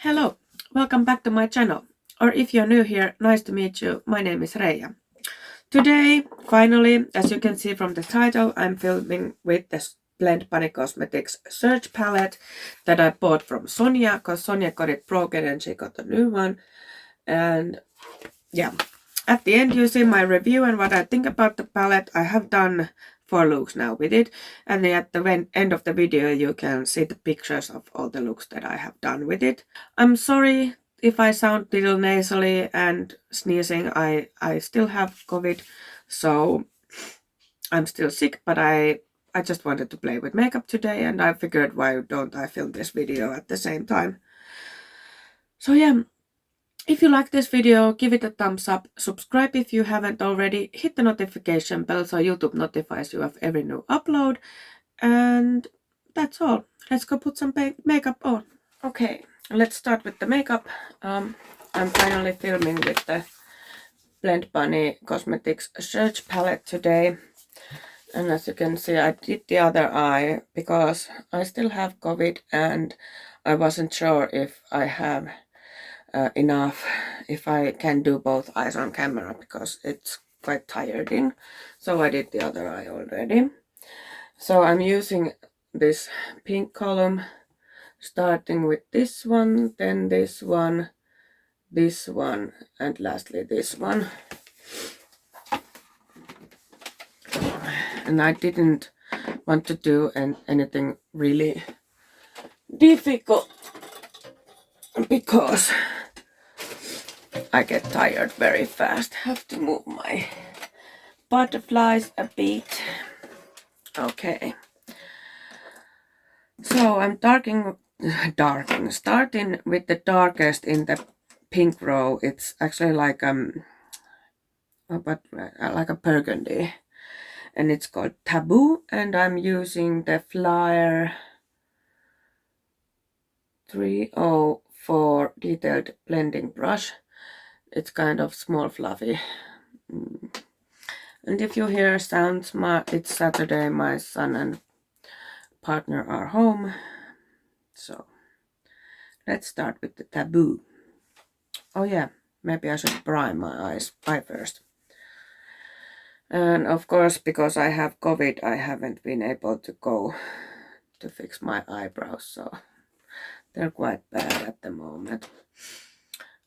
Hello, welcome back to my channel. Or if you're new here, nice to meet you. My name is Reija. Today, finally, as you can see from the title, I'm filming with the Blend Bunny Cosmetics Search Palette that I bought from Sonia, because Sonia got it broken and she got a new one. And yeah, at the end you see my review and what I think about the palette. I have done 4 looks now with it, and at the end of the video you can see the pictures of all the looks that I have done with it. I'm sorry if I sound a little nasally and sneezing. I still have COVID, so I'm still sick, but I just wanted to play with makeup today, and I figured why don't I film this video at the same time. So yeah, if you like this video, give it a thumbs up, subscribe if you haven't already, hit the notification bell so YouTube notifies you of every new upload, and that's all. Let's go put some makeup on. Okay, let's start with the makeup. I'm finally filming with the Blend Bunny Cosmetics Search Palette today. And as you can see, I did the other eye because I still have COVID and I wasn't sure if I have enough, if I can do both eyes on camera, because it's quite tiring. So I did the other eye already. So I'm using this pink column, starting with this one, then this one, and lastly this one. And I didn't want to do anything really difficult because I get tired very fast. Have to move my butterflies a bit. Okay. So I'm starting with the darkest in the pink row. It's actually like like a burgundy, and it's called Taboo, and I'm using the Flyer 304 detailed blending brush. It's kind of small, fluffy. And if you hear sounds, it's Saturday, my son and partner are home. So let's start with the Taboo. Oh yeah, maybe I should prime my eye first. And of course, because I have COVID, I haven't been able to go to fix my eyebrows, so they're quite bad at the moment.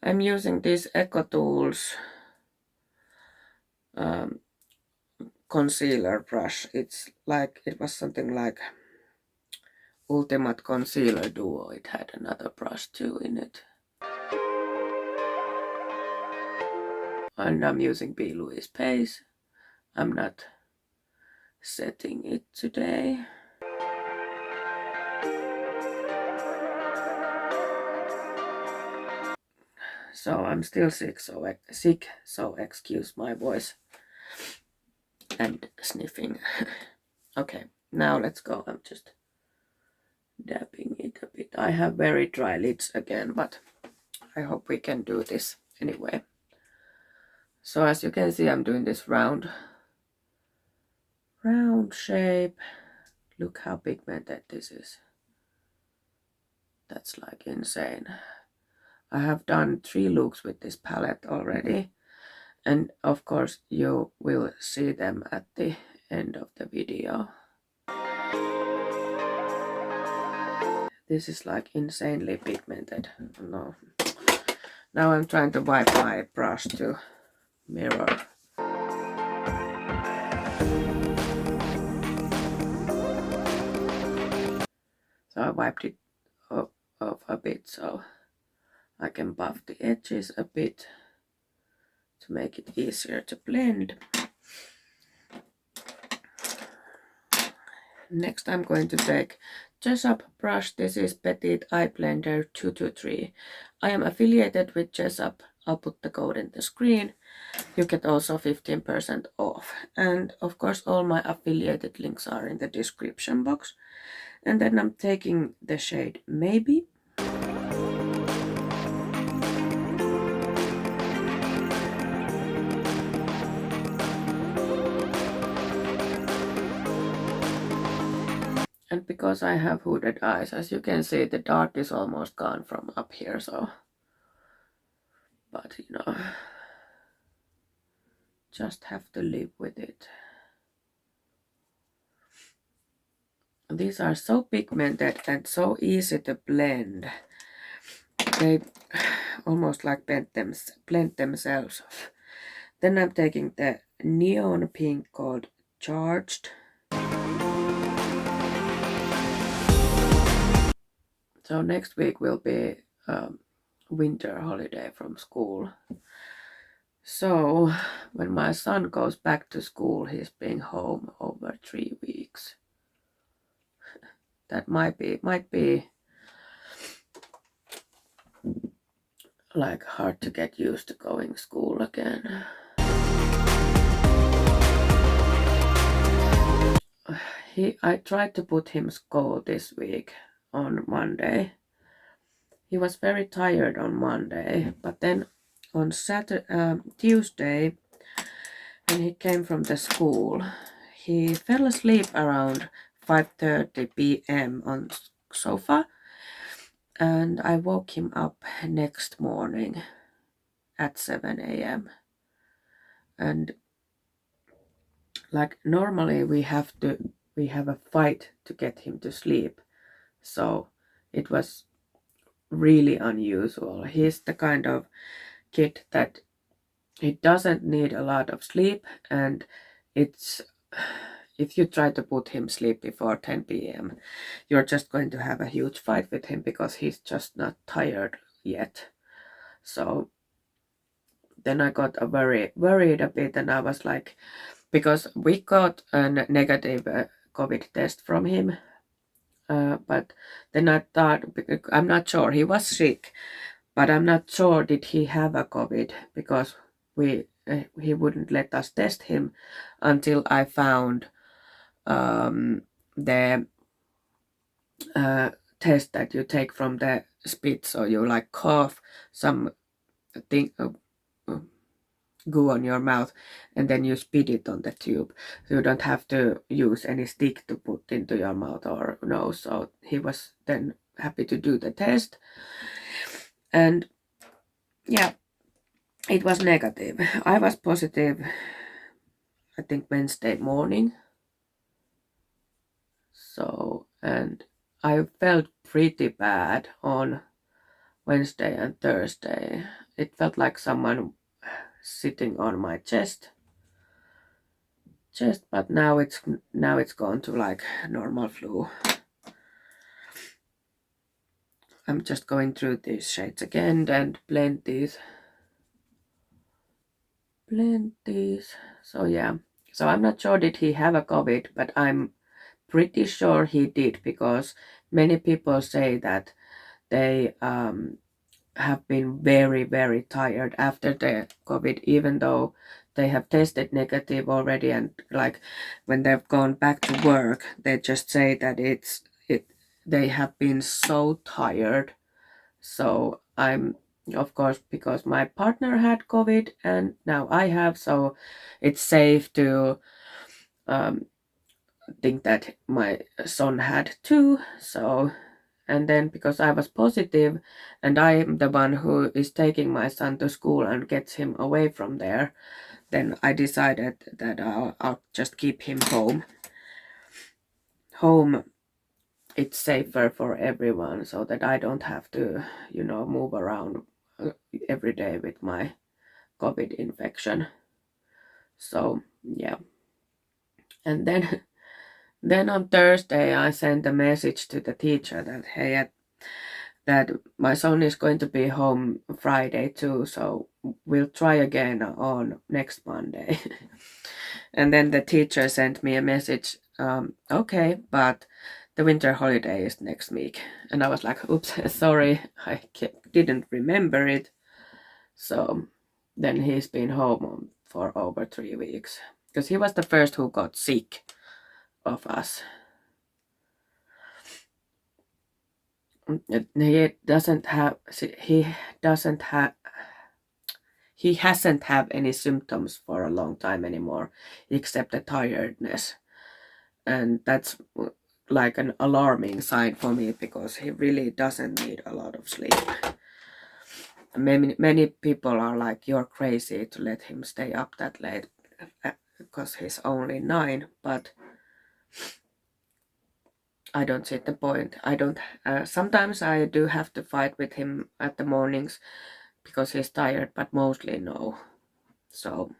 I'm using this Eco Tools concealer brush. It's like, it was something like Ultimate Concealer Duo. It had another brush too in it. And I'm using B. Louise Pace. I'm not setting it today. So I'm still sick, so excuse my voice and sniffing. Okay, now let's go. I'm just dabbing it a bit. I have very dry lids again, but I hope we can do this anyway. So as you can see, I'm doing this round shape. Look how pigmented this is. That's like insane. I have done 3 looks with this palette already, and of course you will see them at the end of the video. This is like insanely pigmented. No. Now I'm trying to wipe my brush to mirror. So I wiped it off a bit so I can buff the edges a bit to make it easier to blend. Next I'm going to take Jessup brush. This is Petite Eye Blender 223. I am affiliated with Jessup. I'll put the code in the screen. You get also 15% off. And of course all my affiliated links are in the description box. And then I'm taking the shade Maybe. And because I have hooded eyes, as you can see, the dark is almost gone from up here, so, but you know, just have to live with it. These are so pigmented and so easy to blend. They almost like blend themselves. Then I'm taking the neon pink called Charged. So next week will be winter holiday from school. So when my son goes back to school, he's being home over 3 weeks. That might be like hard to get used to going to school again. I tried to put him school this week on Monday. He was very tired on Monday, but then on Tuesday, when he came from the school, he fell asleep around 5:30 p.m. on sofa, and I woke him up next morning at 7 a.m. And like normally we have a fight to get him to sleep, so it was really unusual. He's the kind of kid that he doesn't need a lot of sleep, and it's if you try to put him sleep before 10 p.m. you're just going to have a huge fight with him because he's just not tired yet. So then I got very worried a bit, and I was like, because we got a negative COVID test from him, but then I thought, I'm not sure, he was sick, but I'm not sure did he have a COVID, because he wouldn't let us test him until I found the test that you take from the spit, so you like cough some thing goo on your mouth, and then you spit it on the tube, so you don't have to use any stick to put into your mouth or nose. So he was then happy to do the test, and yeah, it was negative. I was positive, I think, Wednesday morning. So, and I felt pretty bad on Wednesday and Thursday. It felt like someone sitting on my chest, but now it's gone to like normal flu. I'm just going through these shades again and blend these. So yeah, so I'm not sure did he have a COVID, but I'm pretty sure he did, because many people say that they have been very, very tired after the COVID, even though they have tested negative already, and like when they've gone back to work, they just say that they have been so tired. So I'm, of course, because my partner had COVID and now I have, so it's safe to think that my son had too. So, and then because I was positive and I am the one who is taking my son to school and gets him away from there, then I decided that I'll just keep him home. It's safer for everyone, so that I don't have to, move around every day with my COVID infection. So yeah, and then on Thursday I sent a message to the teacher that, hey, that my son is going to be home Friday too, so we'll try again on next Monday. And then the teacher sent me a message, okay, but the winter holiday is next week. And I was like, oops, sorry, I didn't remember it. So then he's been home for over 3 weeks, because he was the first who got sick of us. He hasn't have any symptoms for a long time anymore, except the tiredness. And that's like an alarming sign for me, because he really doesn't need a lot of sleep. Many people are like, you're crazy to let him stay up that late because he's only 9, but I don't see the point. I don't. Sometimes I do have to fight with him at the mornings because he's tired, but mostly no. So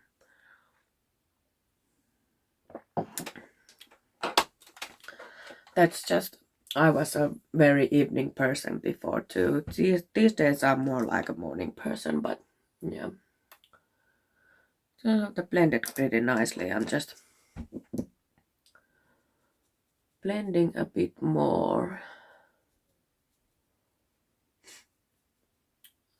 that's just, I was a very evening person before too. These days I'm more like a morning person, but yeah. So they blended pretty nicely. I'm just blending a bit more.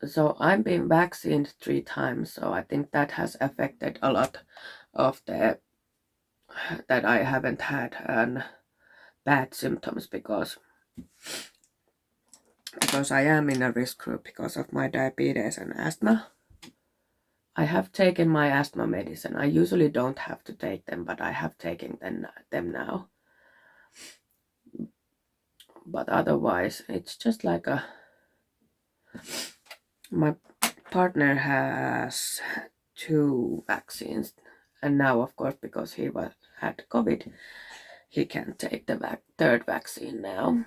So I've been vaccinated 3 times, so I think that has affected a lot of that I haven't had bad symptoms, because I am in a risk group because of my diabetes and asthma. I have taken my asthma medicine. I usually don't have to take them, but I have taken them now. But otherwise, it's just like my partner has 2 vaccines, and now, of course, because he had COVID, he can take the 3rd vaccine now.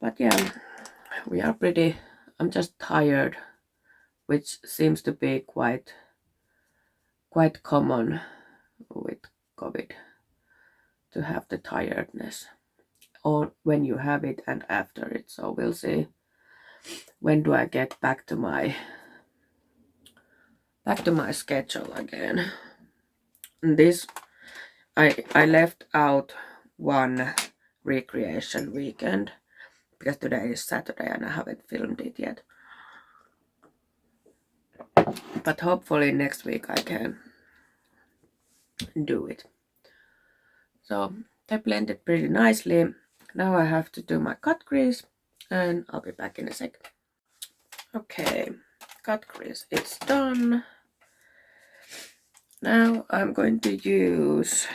But yeah, we are pretty. I'm just tired, which seems to be quite common with COVID, to have the tiredness, or when you have it and after it. So we'll see, when do I get back to my schedule again. And this, I left out one recreation weekend because today is Saturday and I haven't filmed it yet. But hopefully next week I can do it. So they blended pretty nicely. Now I have to do my cut crease, and I'll be back in a sec. Okay, cut crease is done. Now I'm going to use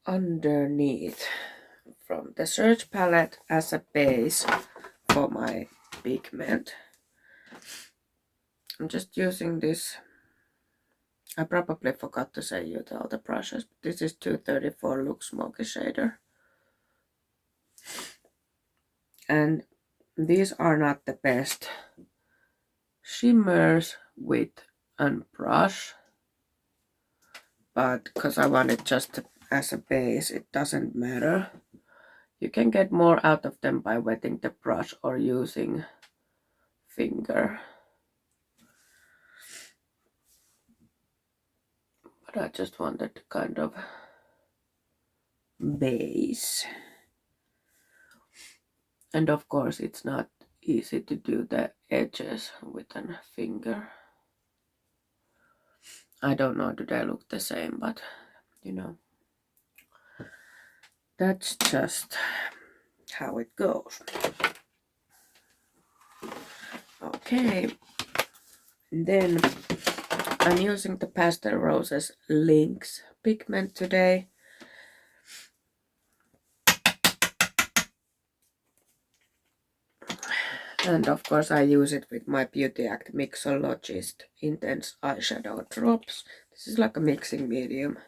underneath from the Search palette as a base for my pigment. I'm just using this. I probably forgot to say you all the brushes, but this is 234 Look Smoky Shader. And these are not the best shimmers with a brush, but because I want it just as a base, it doesn't matter. You can get more out of them by wetting the brush or using finger. But I just wanted kind of base. And of course it's not easy to do the edges with a finger. I don't know, do they look the same, but you know, that's just how it goes. Okay, and then I'm using the Pastel Roses Lynx pigment today. And of course I use it with my Beauty Act Mixologist Intense Eyeshadow Drops. This is like a mixing medium.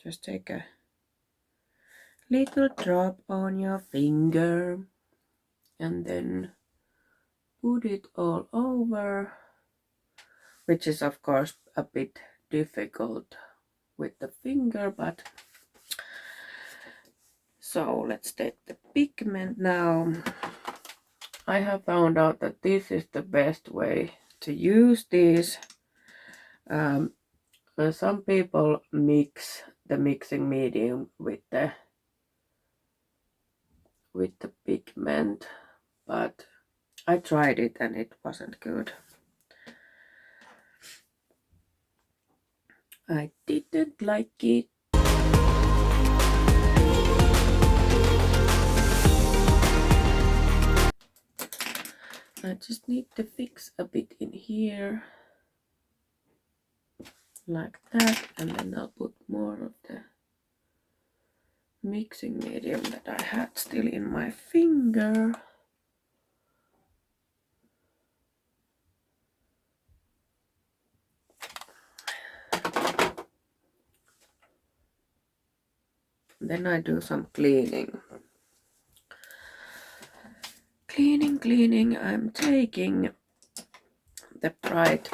Just take a little drop on your finger and then put it all over, which is of course a bit difficult with the finger, but so let's take the pigment now. I have found out that this is the best way to use these. Some people mix the mixing medium with the pigment, but I tried it and it wasn't good. I didn't like it. I just need to fix a bit in here. Like that, and then I'll put more of the mixing medium that I had still in my finger. Then I do some cleaning. Cleaning. I'm taking the bright,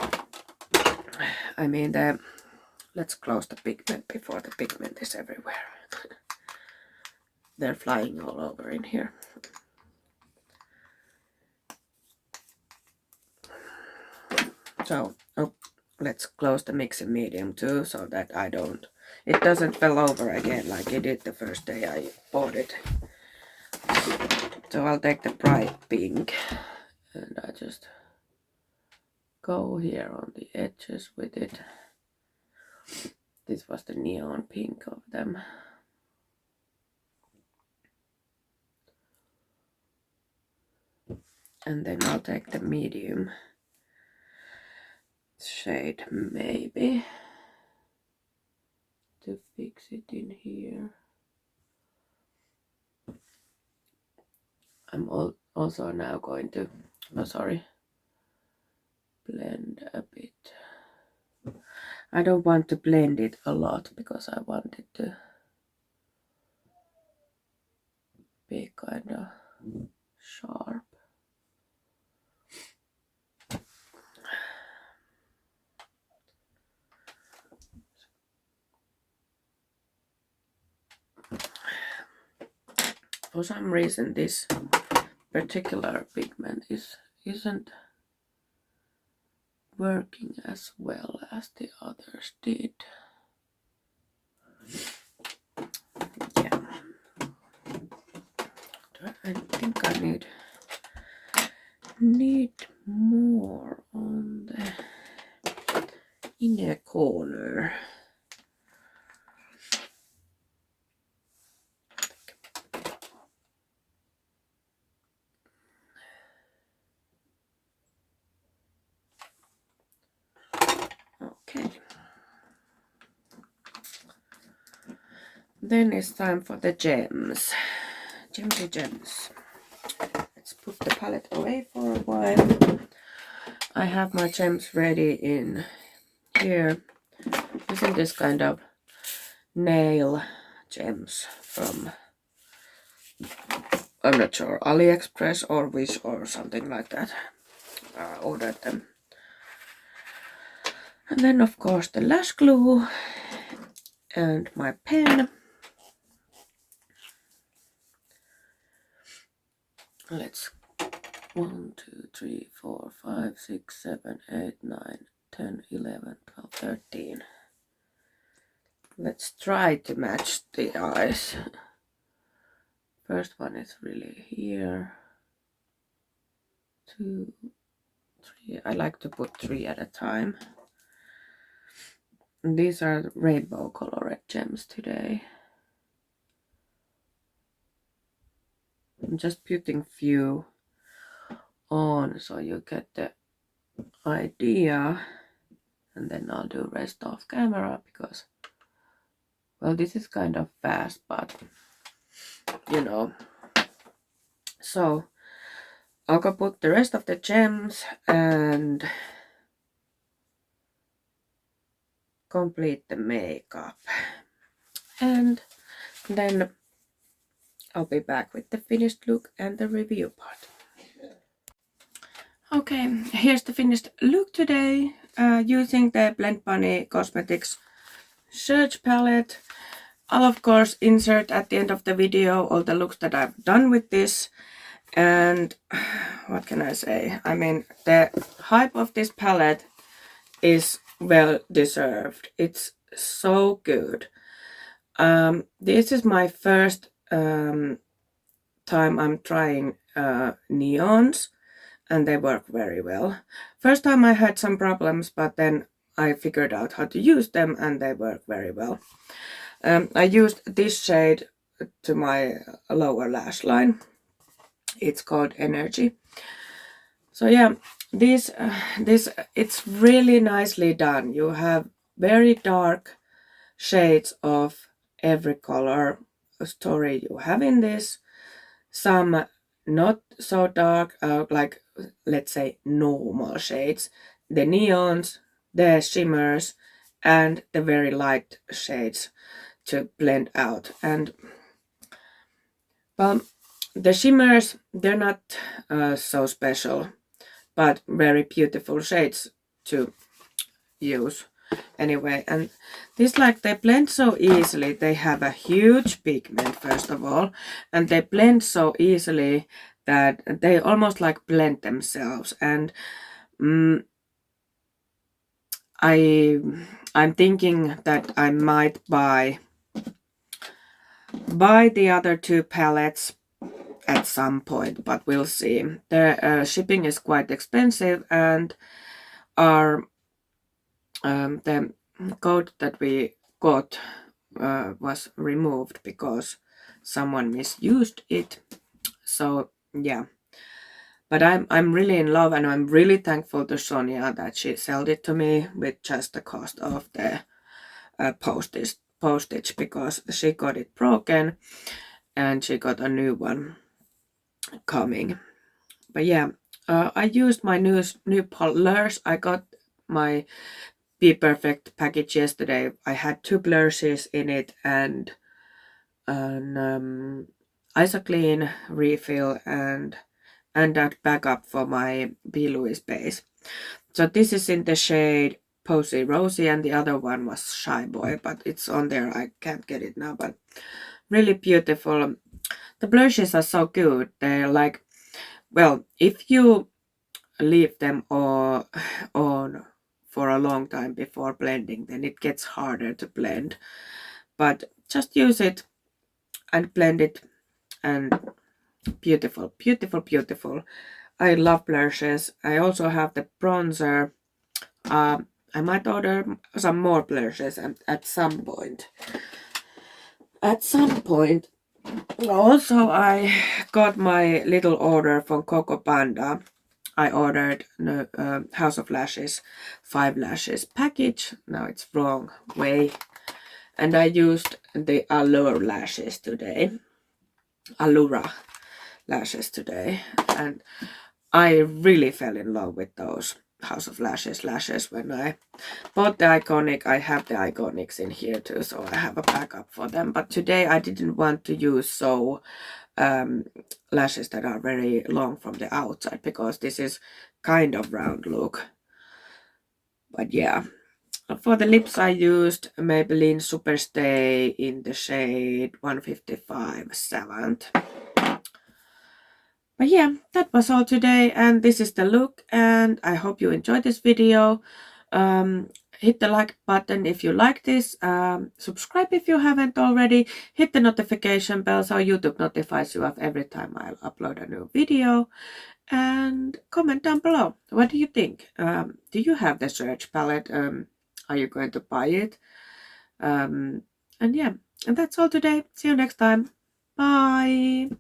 let's close the pigment before the pigment is everywhere. They're flying all over in here. So, let's close the mixing medium too, so that it doesn't fall over again like it did the first day I bought it. So I'll take the bright pink and I just go here on the edges with it. This was the neon pink of them. And then I'll take the medium shade maybe to fix it in here. I'm also now going to, blend a bit. I don't want to blend it a lot because I want it to be kind of sharp. For some reason this particular pigment isn't working as well as the others did. Yeah. I think I need more on the inner corner. Okay. Then it's time for the gems. Gems. Let's put the palette away for a while. I have my gems ready in here. Using this kind of nail gems from, I'm not sure, AliExpress or Wish or something like that. I ordered them. And then of course the lash glue and my pen. Let's 1, 2, 3, 4, 5, 6, 7, 8, 9, 10, 11, 12, 13. Let's try to match the eyes. First one is really here. 2, 3. I like to put 3 at a time. And these are rainbow colored gems today. I'm just putting few on so you get the idea, and then I'll do rest off camera because, well, this is kind of fast, but you know. So I'll go put the rest of the gems and complete the makeup, and then I'll be back with the finished look and the review part. Okay, here's the finished look today using the Blend Bunny Cosmetics search palette. I'll of course insert at the end of the video all the looks that I've done with this. And what can I say? I mean, the hype of this palette is well deserved. It's so good. This is my first time I'm trying neons, and they work very well. First time I had some problems, but then I figured out how to use them and they work very well. I used this shade to my lower lash line. It's called Energy. So yeah, this it's really nicely done. You have very dark shades of every color story you have in this. Some not so dark, like let's say normal shades, the neons, the shimmers, and the very light shades to blend out. And well, the shimmers, they're not so special, but very beautiful shades to use anyway. And this, like, they blend so easily. They have a huge pigment first of all, and they blend so easily that they almost like blend themselves. And I'm thinking that I might buy the other two palettes at some point, but we'll see. The shipping is quite expensive, and our the code that we got was removed because someone misused it. So yeah, but I'm really in love, and I'm really thankful to Sonia that she sold it to me with just the cost of the postage, because she got it broken and she got a new one coming. But yeah, I used my new blush. I got my Be Perfect package yesterday. I had 2 blushes in it and an Isoclean refill and that backup for my B. Louis base. So this is in the shade Posy Rosy, and the other one was Shy Boy, but it's on there. I can't get it now, but really beautiful. The blushes are so good. They're like, well, if you leave them on for a long time before blending, then it gets harder to blend. But just use it and blend it, and beautiful, beautiful, beautiful. I love blushes. I also have the bronzer. I might order some more blushes at some point. Also, I got my little order from Coco Panda. I ordered the House of Lashes 5 lashes package. Now it's wrong way. And I used the Allure lashes today. Allura lashes today. And I really fell in love with those House of lashes when I bought the Iconic. I have the Iconics in here too, so I have a backup for them. But today I didn't want to use lashes that are very long from the outside, because this is kind of round look. But yeah, for the lips I used Maybelline Superstay in the shade 155 Savant. But yeah, that was all today, and this is the look, and I hope you enjoyed this video. Hit the like button if you like this, subscribe if you haven't already, hit the notification bell so YouTube notifies you of every time I'll upload a new video, and comment down below. What do you think? Do you have the search palette? Are you going to buy it? And yeah, and that's all today. See you next time. Bye!